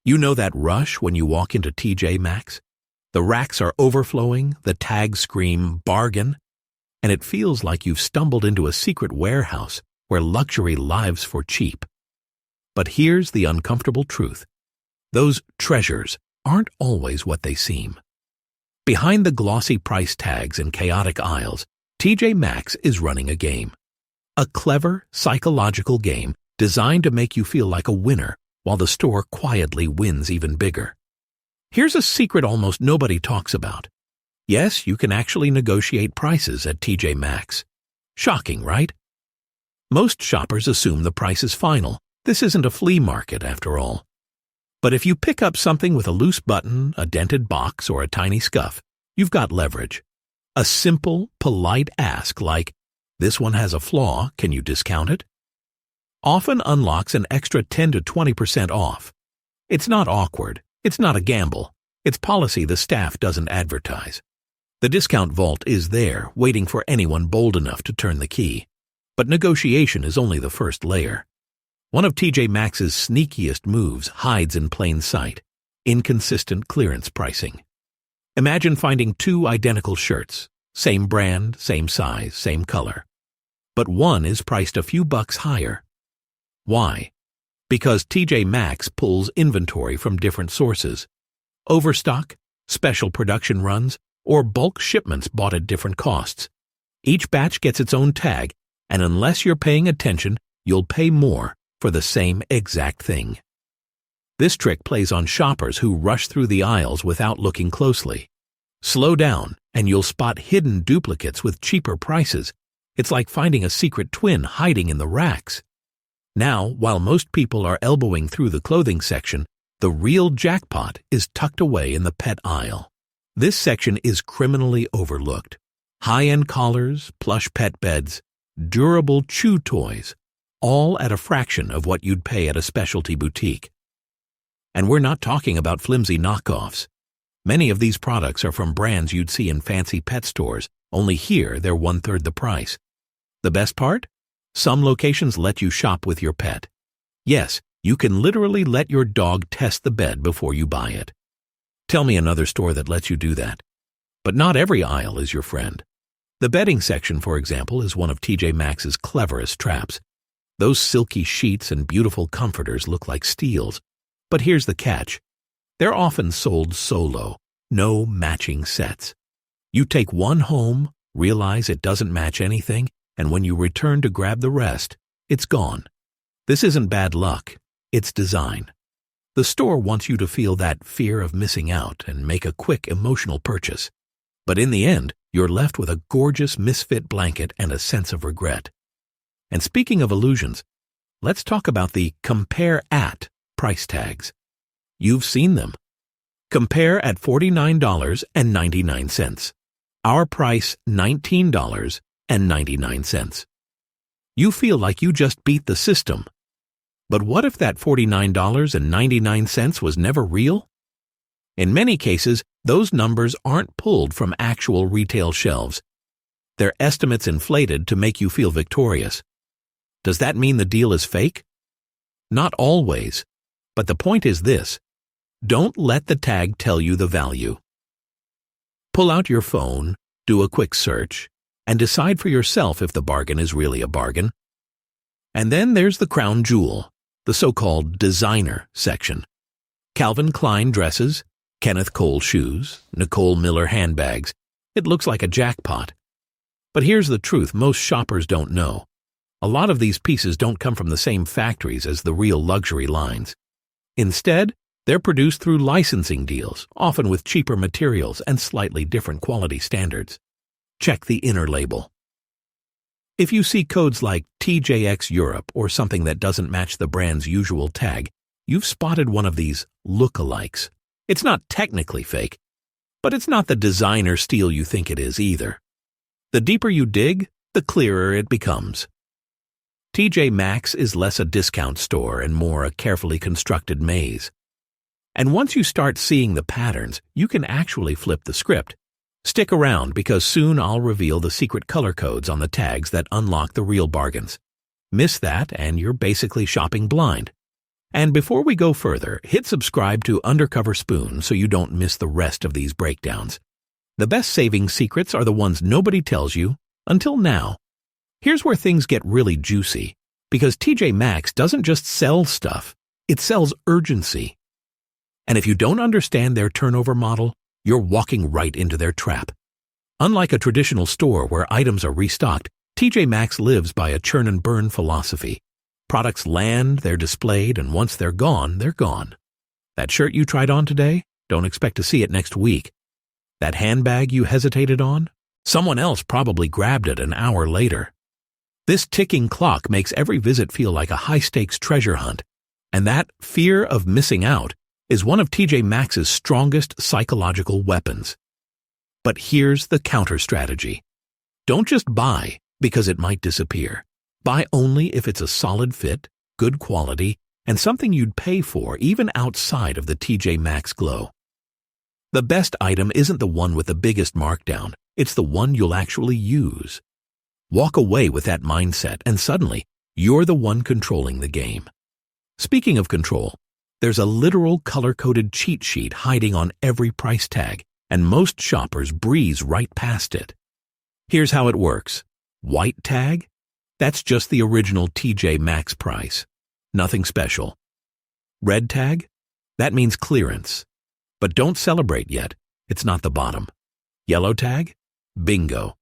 You know that rush when you walk into TJ Maxx? The racks are overflowing, the tags scream bargain, and it feels like you've stumbled into a secret warehouse where luxury lives for cheap. But here's the uncomfortable truth. Those treasures aren't always what they seem. Behind the glossy price tags and chaotic aisles, TJ Maxx is running a game. A clever, psychological game designed to make you feel like a winner while the store quietly wins even bigger. Here's a secret almost nobody talks about. Yes, you can actually negotiate prices at TJ Maxx. Shocking, right? Most shoppers assume the price is final. This isn't a flea market, after all. But if you pick up something with a loose button, a dented box, or a tiny scuff, you've got leverage. A simple, polite ask like, "This one has a flaw, can you discount it?" often unlocks an extra 10 to 20% off. It's not awkward. It's not a gamble. It's policy the staff doesn't advertise. The discount vault is there, waiting for anyone bold enough to turn the key. But negotiation is only the first layer. One of TJ Maxx's sneakiest moves hides in plain sight: inconsistent clearance pricing. Imagine finding two identical shirts, same brand, same size, same color. But one is priced a few bucks higher. Why? Because TJ Maxx pulls inventory from different sources. Overstock, special production runs, or bulk shipments bought at different costs. Each batch gets its own tag, and unless you're paying attention, you'll pay more for the same exact thing. This trick plays on shoppers who rush through the aisles without looking closely. Slow down, and you'll spot hidden duplicates with cheaper prices. It's like finding a secret twin hiding in the racks. Now, while most people are elbowing through the clothing section, the real jackpot is tucked away in the pet aisle. This section is criminally overlooked. High-end collars, plush pet beds, durable chew toys, all at a fraction of what you'd pay at a specialty boutique. And we're not talking about flimsy knockoffs. Many of these products are from brands you'd see in fancy pet stores, only here they're 1/3 the price. The best part? Some locations let you shop with your pet. Yes, you can literally let your dog test the bed before you buy it. Tell me another store that lets you do that. But not every aisle is your friend. The bedding section, for example, is one of TJ Maxx's cleverest traps. Those silky sheets and beautiful comforters look like steals. But here's the catch. They're often sold solo, no matching sets. You take one home, realize it doesn't match anything, and when you return to grab the rest, it's gone. This isn't bad luck, it's design. The store wants you to feel that fear of missing out and make a quick emotional purchase. But in the end, you're left with a gorgeous misfit blanket and a sense of regret. And speaking of illusions, let's talk about the compare at price tags. You've seen them. Compare at $49.99. Our price $19.99. You feel like you just beat the system. But what if that $49.99 was never real? In many cases, those numbers aren't pulled from actual retail shelves. They're estimates inflated to make you feel victorious. Does that mean the deal is fake? Not always. But the point is this: don't let the tag tell you the value. Pull out your phone, do a quick search, and decide for yourself if the bargain is really a bargain. And then there's the crown jewel, the so-called designer section. Calvin Klein dresses, Kenneth Cole shoes, Nicole Miller handbags. It looks like a jackpot. But here's the truth most shoppers don't know. A lot of these pieces don't come from the same factories as the real luxury lines. Instead, they're produced through licensing deals, often with cheaper materials and slightly different quality standards. Check the inner label. If you see codes like TJX Europe or something that doesn't match the brand's usual tag, you've spotted one of these look-alikes. It's not technically fake, but it's not the designer steal you think it is either. The deeper you dig, the clearer it becomes. TJ Maxx is less a discount store and more a carefully constructed maze. And once you start seeing the patterns, you can actually flip the script. Stick around because soon I'll reveal the secret color codes on the tags that unlock the real bargains. Miss that and you're basically shopping blind. And before we go further, hit subscribe to Undercover Spoon so you don't miss the rest of these breakdowns. The best saving secrets are the ones nobody tells you until now. Here's where things get really juicy, because TJ Maxx doesn't just sell stuff, it sells urgency. And if you don't understand their turnover model, you're walking right into their trap. Unlike a traditional store where items are restocked, TJ Maxx lives by a churn and burn philosophy. Products land, they're displayed, and once they're gone, they're gone. That shirt you tried on today? Don't expect to see it next week. That handbag you hesitated on? Someone else probably grabbed it an hour later. This ticking clock makes every visit feel like a high-stakes treasure hunt, and that fear of missing out is one of TJ Maxx's strongest psychological weapons. But here's the counter-strategy. Don't just buy because it might disappear. Buy only if it's a solid fit, good quality, and something you'd pay for even outside of the TJ Maxx glow. The best item isn't the one with the biggest markdown, it's the one you'll actually use. Walk away with that mindset and suddenly, you're the one controlling the game. Speaking of control, there's a literal color-coded cheat sheet hiding on every price tag, and most shoppers breeze right past it. Here's how it works. White tag? That's just the original TJ Maxx price. Nothing special. Red tag? That means clearance. But don't celebrate yet. It's not the bottom. Yellow tag? Bingo.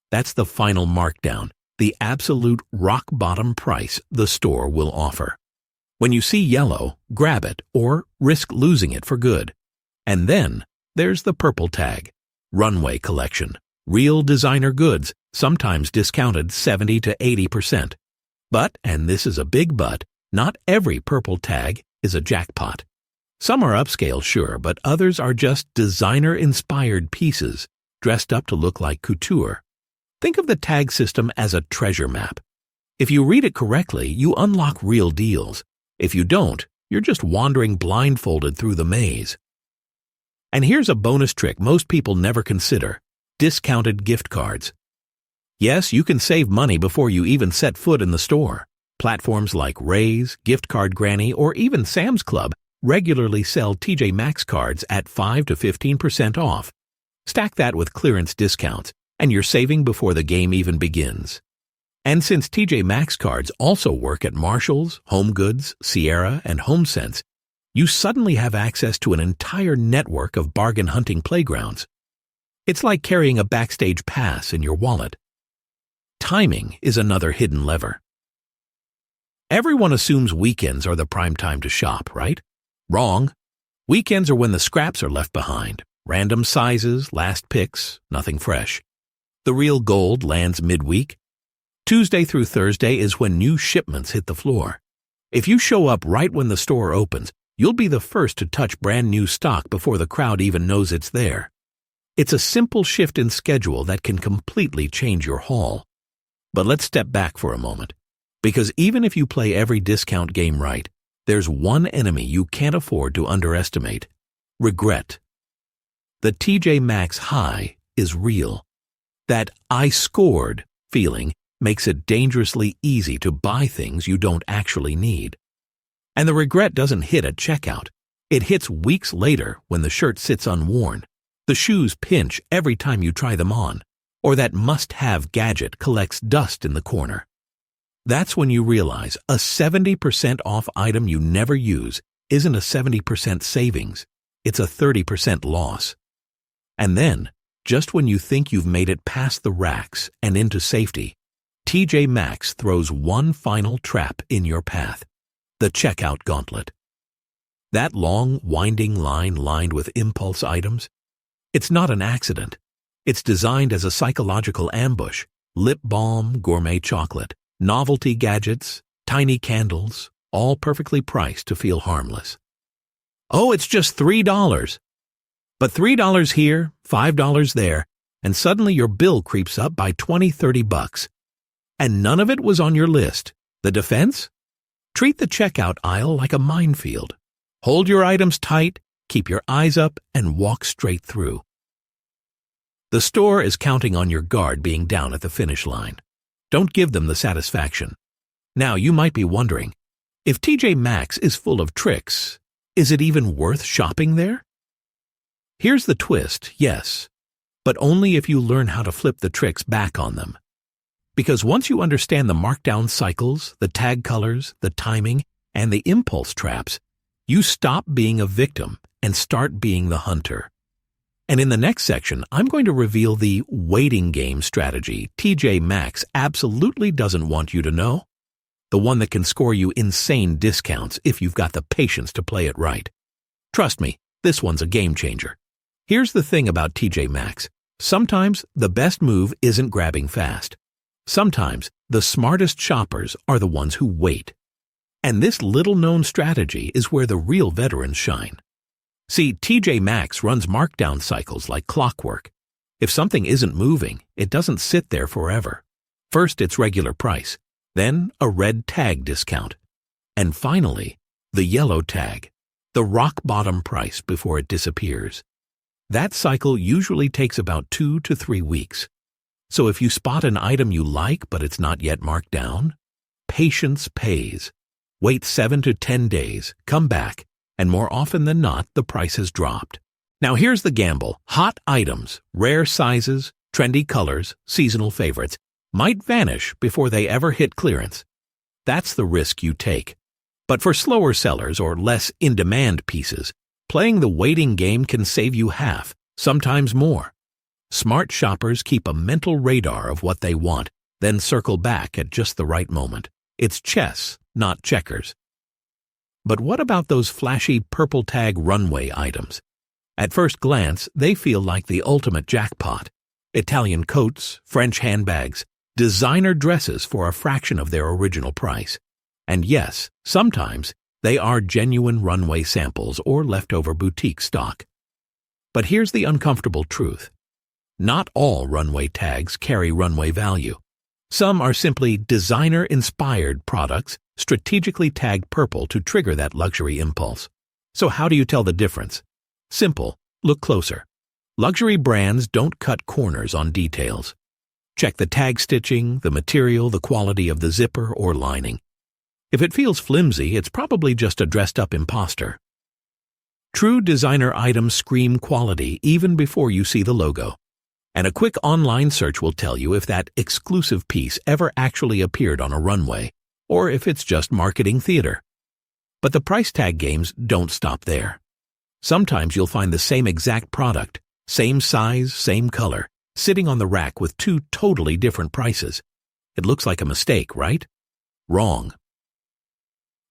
That's the final markdown, the absolute rock-bottom price the store will offer. When you see yellow, grab it or risk losing it for good. And then there's the purple tag. Runway collection. Real designer goods, sometimes discounted 70 to 80%. But, and this is a big but, not every purple tag is a jackpot. Some are upscale, sure, but others are just designer-inspired pieces, dressed up to look like couture. Think of the tag system as a treasure map. If you read it correctly, you unlock real deals. If you don't, you're just wandering blindfolded through the maze. And here's a bonus trick most people never consider. Discounted gift cards. Yes, you can save money before you even set foot in the store. Platforms like Raise, Gift Card Granny, or even Sam's Club regularly sell TJ Maxx cards at 5 to 15% off. Stack that with clearance discounts, and you're saving before the game even begins. And since TJ Maxx cards also work at Marshall's, HomeGoods, Sierra, and HomeSense, you suddenly have access to an entire network of bargain hunting playgrounds. It's like carrying a backstage pass in your wallet. Timing is another hidden lever. Everyone assumes weekends are the prime time to shop, right? Wrong. Weekends are when the scraps are left behind. Random sizes, last picks, nothing fresh. The real gold lands midweek. Tuesday through Thursday is when new shipments hit the floor. If you show up right when the store opens, you'll be the first to touch brand new stock before the crowd even knows it's there. It's a simple shift in schedule that can completely change your haul. But let's step back for a moment, because even if you play every discount game right, there's one enemy you can't afford to underestimate: regret. The TJ Maxx high is real. That "I scored" feeling makes it dangerously easy to buy things you don't actually need. And the regret doesn't hit at checkout. It hits weeks later when the shirt sits unworn, the shoes pinch every time you try them on, or that must-have gadget collects dust in the corner. That's when you realize a 70% off item you never use isn't a 70% savings, it's a 30% loss. And then, just when you think you've made it past the racks and into safety, TJ Maxx throws one final trap in your path: the checkout gauntlet. That long, winding line lined with impulse items? It's not an accident. It's designed as a psychological ambush: lip balm, gourmet chocolate, novelty gadgets, tiny candles, all perfectly priced to feel harmless. Oh, it's just $3. But $3 here, $5 there, and suddenly your bill creeps up by $20-30. And none of it was on your list. The defense? Treat the checkout aisle like a minefield. Hold your items tight, keep your eyes up, and walk straight through. The store is counting on your guard being down at the finish line. Don't give them the satisfaction. Now, you might be wondering, If TJ Maxx is full of tricks, is it even worth shopping there? Here's the twist, yes, but only if you learn how to flip the tricks back on them. Because once you understand the markdown cycles, the tag colors, the timing, and the impulse traps, you stop being a victim and start being the hunter. And in the next section, I'm going to reveal the waiting game strategy TJ Maxx absolutely doesn't want you to know. The one that can score you insane discounts if you've got the patience to play it right. Trust me, this one's a game changer. Here's the thing about TJ Maxx. Sometimes the best move isn't grabbing fast. Sometimes the smartest shoppers are the ones who wait. And this little-known strategy is where the real veterans shine. See, TJ Maxx runs markdown cycles like clockwork. If something isn't moving, it doesn't sit there forever. First, it's regular price, then a red tag discount, and finally, the yellow tag, the rock-bottom price before it disappears. That cycle usually takes about 2 to 3 weeks. So if you spot an item you like but it's not yet marked down, patience pays. Wait 7 to 10 days, come back, and more often than not, the price has dropped. Now here's the gamble. Hot items, rare sizes, trendy colors, seasonal favorites might vanish before they ever hit clearance. That's the risk you take. But for slower sellers or less in-demand pieces, playing the waiting game can save you half, sometimes more. Smart shoppers keep a mental radar of what they want, then circle back at just the right moment. It's chess, not checkers. But what about those flashy purple tag runway items? At first glance, they feel like the ultimate jackpot. Italian coats, French handbags, designer dresses for a fraction of their original price. And yes, sometimes they are genuine runway samples or leftover boutique stock. But here's the uncomfortable truth. Not all runway tags carry runway value. Some are simply designer-inspired products strategically tagged purple to trigger that luxury impulse. So how do you tell the difference? Simple. Look closer. Luxury brands don't cut corners on details. Check the tag stitching, the material, the quality of the zipper or lining. If it feels flimsy, it's probably just a dressed-up imposter. True designer items scream quality even before you see the logo. And a quick online search will tell you if that exclusive piece ever actually appeared on a runway, or if it's just marketing theater. But the price tag games don't stop there. Sometimes you'll find the same exact product, same size, same color, sitting on the rack with 2 totally different prices. It looks like a mistake, right? Wrong.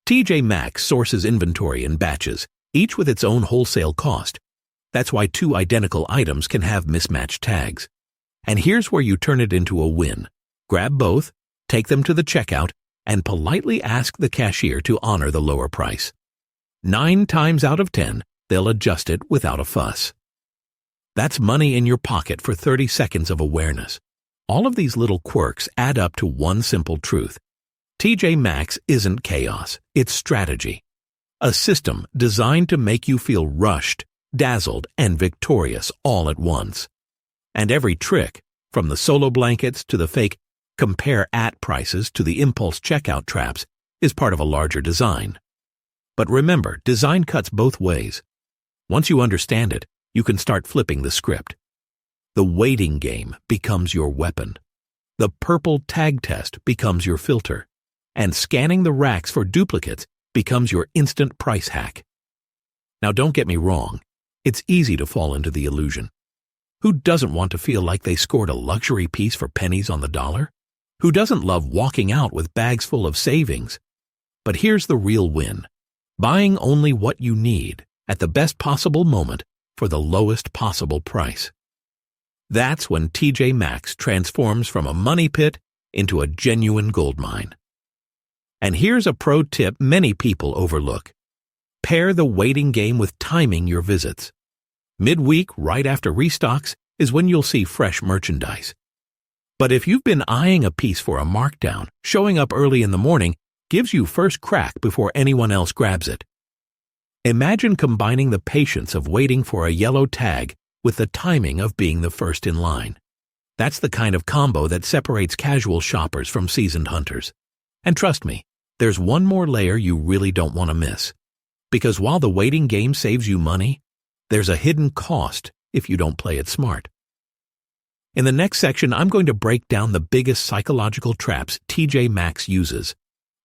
TJ Maxx sources inventory in batches, each with its own wholesale cost. That's why 2 identical items can have mismatched tags. And here's where you turn it into a win. Grab both, take them to the checkout, and politely ask the cashier to honor the lower price. 9 times out of 10, they'll adjust it without a fuss. That's money in your pocket for 30 seconds of awareness. All of these little quirks add up to one simple truth. TJ Maxx isn't chaos, it's strategy. A system designed to make you feel rushed, dazzled, and victorious all at once. And every trick, from the solo blankets to the fake compare at prices to the impulse checkout traps, is part of a larger design. But remember, design cuts both ways. Once you understand it, you can start flipping the script. The waiting game becomes your weapon. The purple tag test becomes your filter. And scanning the racks for duplicates becomes your instant price hack. Now don't get me wrong. It's easy to fall into the illusion. Who doesn't want to feel like they scored a luxury piece for pennies on the dollar? Who doesn't love walking out with bags full of savings? But here's the real win. Buying only what you need at the best possible moment for the lowest possible price. That's when TJ Maxx transforms from a money pit into a genuine goldmine. And here's a pro tip many people overlook. Pair the waiting game with timing your visits. Midweek, right after restocks, is when you'll see fresh merchandise. But if you've been eyeing a piece for a markdown, showing up early in the morning gives you first crack before anyone else grabs it. Imagine combining the patience of waiting for a yellow tag with the timing of being the first in line. That's the kind of combo that separates casual shoppers from seasoned hunters. And trust me, there's one more layer you really don't want to miss. Because while the waiting game saves you money, there's a hidden cost if you don't play it smart. In the next section, I'm going to break down the biggest psychological traps TJ Maxx uses.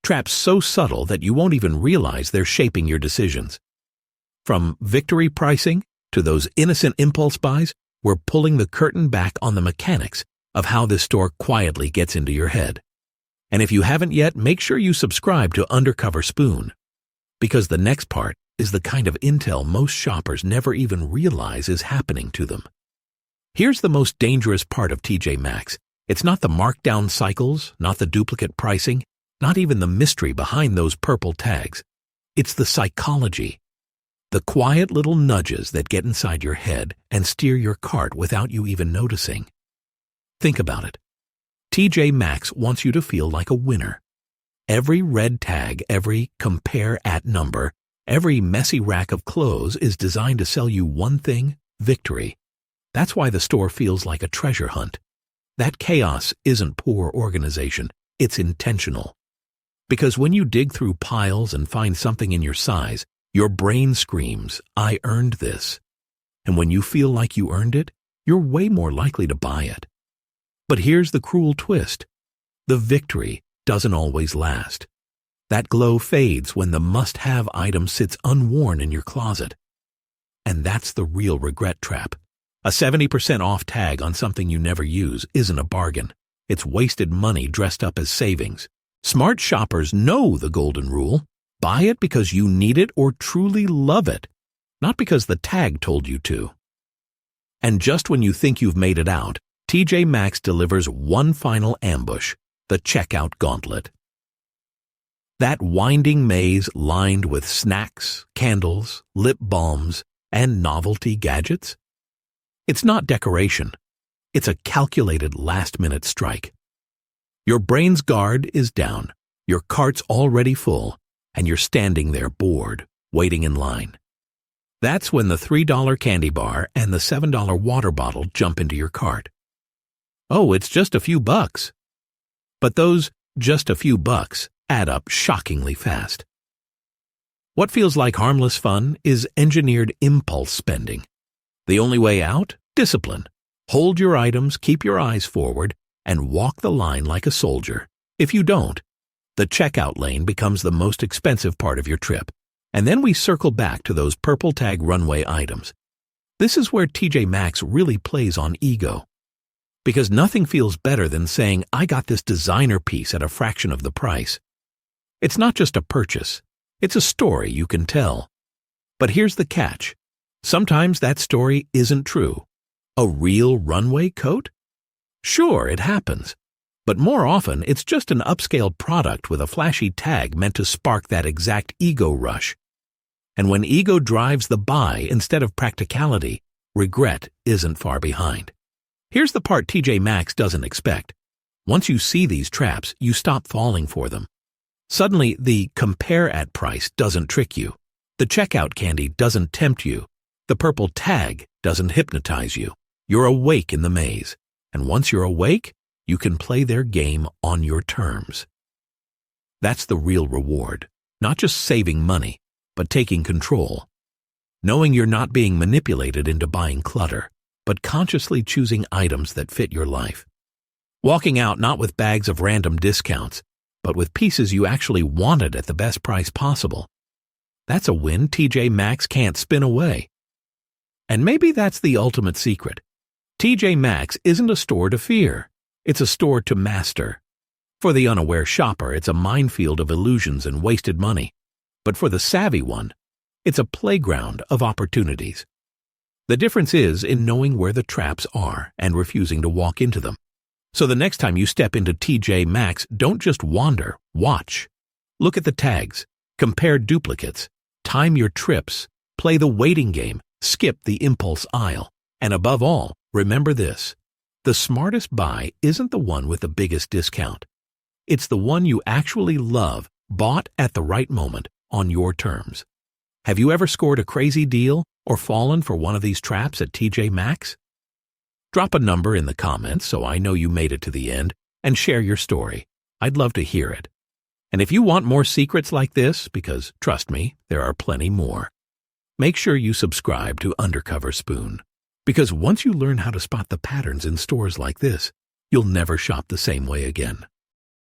Traps so subtle that you won't even realize they're shaping your decisions. From victory pricing to those innocent impulse buys, we're pulling the curtain back on the mechanics of how this store quietly gets into your head. And if you haven't yet, make sure you subscribe to Undercover Spoon, because the next part is the kind of intel most shoppers never even realize is happening to them. Here's the most dangerous part of TJ Maxx. It's not the markdown cycles, not the duplicate pricing, not even the mystery behind those purple tags. It's the psychology. The quiet little nudges that get inside your head and steer your cart without you even noticing. Think about it. TJ Maxx wants you to feel like a winner. Every red tag, every compare at number, every messy rack of clothes is designed to sell you one thing: victory. That's why the store feels like a treasure hunt. That chaos isn't poor organization, it's intentional. Because when you dig through piles and find something in your size, your brain screams, "I earned this." And when you feel like you earned it, you're way more likely to buy it. But here's the cruel twist. The victory doesn't always last. That glow fades when the must-have item sits unworn in your closet. And that's the real regret trap. A 70% off tag on something you never use isn't a bargain. It's wasted money dressed up as savings. Smart shoppers know the golden rule. Buy it because you need it or truly love it, not because the tag told you to. And just when you think you've made it out, TJ Maxx delivers one final ambush: the checkout gauntlet. That winding maze lined with snacks, candles, lip balms, and novelty gadgets. It's not decoration. It's a calculated last-minute strike. Your brain's guard is down, your cart's already full, and you're standing there bored, waiting in line. That's when the $3 candy bar and the $7 water bottle jump into your cart. Oh, it's just a few bucks. But those just a few bucks add up shockingly fast. What feels like harmless fun is engineered impulse spending. The only way out? Discipline. Hold your items, keep your eyes forward, and walk the line like a soldier. If you don't, the checkout lane becomes the most expensive part of your trip, and then we circle back to those purple tag runway items. This is where TJ Maxx really plays on ego. Because nothing feels better than saying, "I got this designer piece at a fraction of the price." It's not just a purchase, it's a story you can tell. But here's the catch. Sometimes that story isn't true. A real runway coat? Sure, it happens. But more often, it's just an upscaled product with a flashy tag meant to spark that exact ego rush. And when ego drives the buy instead of practicality, regret isn't far behind. Here's the part TJ Maxx doesn't expect. Once you see these traps, you stop falling for them. Suddenly, the compare at price doesn't trick you. The checkout candy doesn't tempt you. The purple tag doesn't hypnotize you. You're awake in the maze. And once you're awake, you can play their game on your terms. That's the real reward. Not just saving money, but taking control. Knowing you're not being manipulated into buying clutter, but consciously choosing items that fit your life. Walking out not with bags of random discounts, but with pieces you actually wanted at the best price possible. That's a win TJ Maxx can't spin away. And maybe that's the ultimate secret. TJ Maxx isn't a store to fear. It's a store to master. For the unaware shopper, it's a minefield of illusions and wasted money. But for the savvy one, it's a playground of opportunities. The difference is in knowing where the traps are and refusing to walk into them. So the next time you step into TJ Maxx, don't just wander, watch. Look at the tags, compare duplicates, time your trips, play the waiting game, skip the impulse aisle. And above all, remember this. The smartest buy isn't the one with the biggest discount. It's the one you actually love, bought at the right moment, on your terms. Have you ever scored a crazy deal or fallen for one of these traps at TJ Maxx? Drop a number in the comments so I know you made it to the end, and share your story. I'd love to hear it. And if you want more secrets like this, because trust me, there are plenty more, make sure you subscribe to Undercover Spoon. Because once you learn how to spot the patterns in stores like this, you'll never shop the same way again.